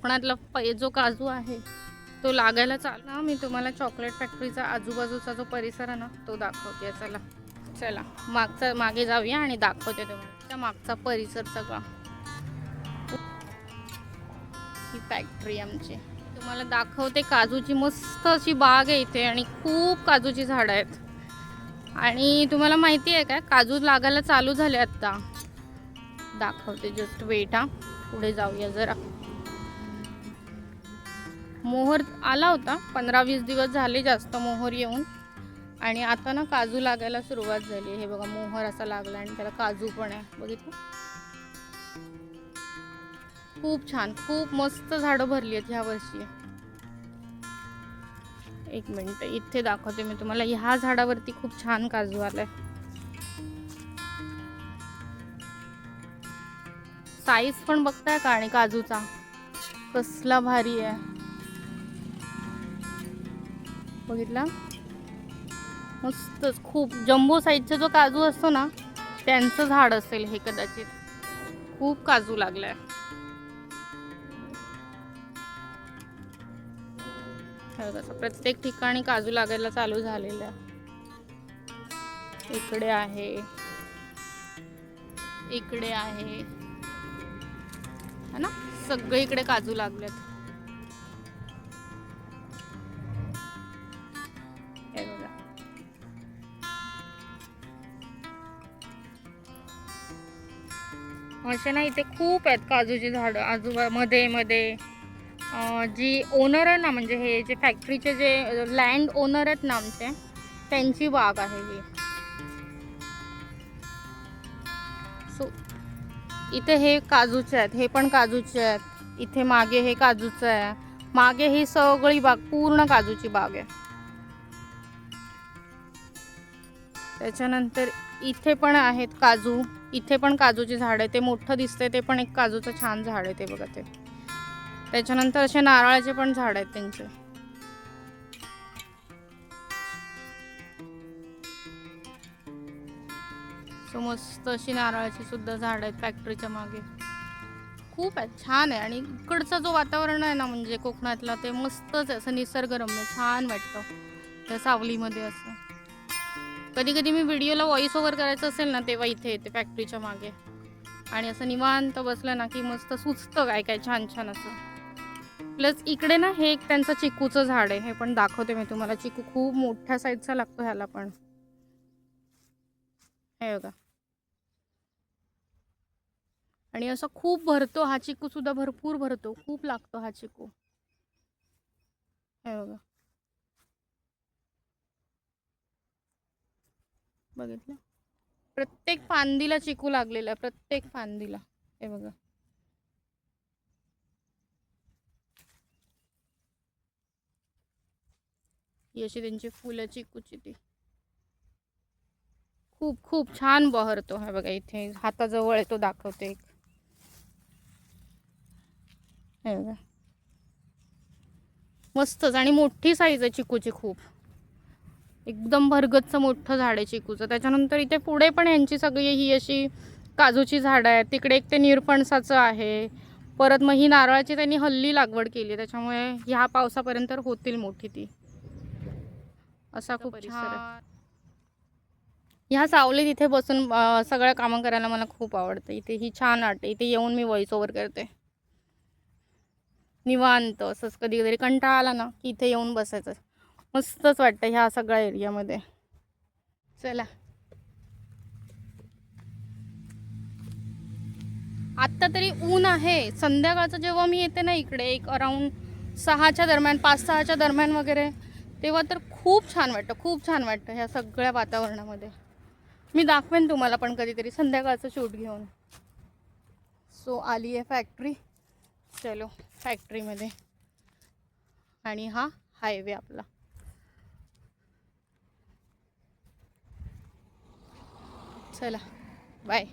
कोकणातला जो काजू आहे तो लागायला चालू ना. मी तुम्हाला चॉकलेट फॅक्टरीचा आजूबाजूचा जो परिसर आहे ना तो दाखवते. चला चला मागे जाऊया आणि दाखवते तुम्हाला त्या मागचा परिसर सगळा. ही फॅक्टरी आमची तुम्हाला दाखवते. काजूची मस्त अशी बाग आहे इथे आणि खूप काजूची झाडं आहेत. आणि तुम्हाला माहिती आहे काय, काजू लागायला चालू झाले आता. दाखवते, जस्ट वेट हा. पुढे जाऊया जरा. मोहर आला होता, 15-20 दिवस झाले जास्त मोहर येऊन. आणि आता ना काजू लागायला सुरुवात झाली. हे बघा, मोहर असा लागला आणि त्याला काजू पण आहे. बघितलं, खूप छान, खूप मस्त झाडं भरली आहेत ह्या वर्षी. एक मिनिट, इथे दाखवते मी तुम्हाला. ह्या झाडावरती खूप छान काजू आलाय. साईज पण बघताय का, आणि काजूचा कसला भारी आहे. बघितला, मस्तच. खूप जम्बो साईजचा जो काजू असतो ना त्यांचं झाड असेल हे कदाचित. खूप काजू लागलाय. प्रत्येक ठिकाणी काजू लागायला चालू झालेलं आहे. इकडे आहे, इकडे आहे ना, सगळीकडे काजू लागलेत. असे ना इथे खूप आहेत काजूची झाडं आजूबाजूला. मध्ये जी ओनर आहे ना, म्हणजे हे जे फॅक्टरीचे जे लँड ओनर आहेत ना आमचे, त्यांची बाग आहे ही. सो इथे हे काजूचे आहेत, हे पण काजूचे आहेत. इथे मागे हे काजूचं आहे. मागे ही सगळी बाग पूर्ण काजूची बाग आहे. त्याच्यानंतर इथे पण आहेत काजू. इथे पण काजूची झाड आहे. ते मोठं दिसतंय ते पण एक काजूचं छान झाड आहे, ते बघा ते. त्याच्यानंतर असे नारळाचे पण झाड आहेत त्यांचे. सो मस्त अशी नारळाची सुद्धा झाड आहेत फॅक्टरीच्या मागे. खूप आहेत, छान आहे. आणि इकडचं जो वातावरण आहे ना, म्हणजे कोकणातला, ते मस्तच आहे. असं निसर्गरम्य छान वाटतं त्या सावलीमध्ये. असं कधी कधी मी व्हिडिओला व्हॉइस ओव्हर करायचं असेल ना, तेव्हा इथे येते फॅक्टरीच्या मागे. आणि असं निवांत बसलं ना की मस्त सुचतं काय काय छान छान असं. प्लस इकडे ना हे एक त्यांचं चिकूचं झाड आहे, हे पण दाखवते मी तुम्हाला. चिकू खूप मोठ्या साईजचा लागतो ह्याला पण. हे बघा, आणि असं खूप भरतो हा चिकू सुद्धा, भरपूर भरतो, खूप लागतो हा चिकू. हे बघा, बघितलं, प्रत्येक फांदीला चिकू लागलेला आहे, प्रत्येक फांदीला. हे बघा, ही अशी त्यांची फुलं चिकूची ती. खूप खूप छान बहरतो. हे बघा, इथे हाताजवळ आहे तो, दाखवते एक. हे बघा, मस्तच. आणि मोठी साईज आहे चिकूची, खूप एकदम भरगच्च मोठं झाड आहे चिकूचं. त्याच्यानंतर इथे पुढे पण यांची सगळी ही अशी काजूची झाडं आहेत. तिकडे एक ते निरफणसाचं आहे. परत मग ही नारळाची त्यांनी हल्ली लागवड केली, त्याच्यामुळे ह्या पावसापर्यंत होतील मोठी ती. असा खूप छान. ह्या सावलीत इथे बसून सगळं कामं करायला मला खूप आवडतं. इथे ही छान वाटते. इथे येऊन मी व्हॉइस ओव्हर करते निवांत. असंच कधी कधी कंटाळा आला ना की इथे येऊन बसायचं, मस्तच वाटतं ह्या सगळ्या एरियामध्ये. चला, आत्ता तरी ऊन आहे. संध्याकाळचं जेव्हा मी येते ना इकडे, एक अराऊंड 6च्या दरम्यान, 5-6च्या दरम्यान वगैरे, तेव्हा तर खूप छान वाटतं, खूप छान वाटतं ह्या सगळ्या वातावरणामध्ये. मी दाखवेन तुम्हाला पण कधीतरी संध्याकाळचं शूट घेऊन. सो आली आहे फॅक्टरी. चलो फॅक्टरीमध्ये. आणि हा हायवे आपला. चला, बाय.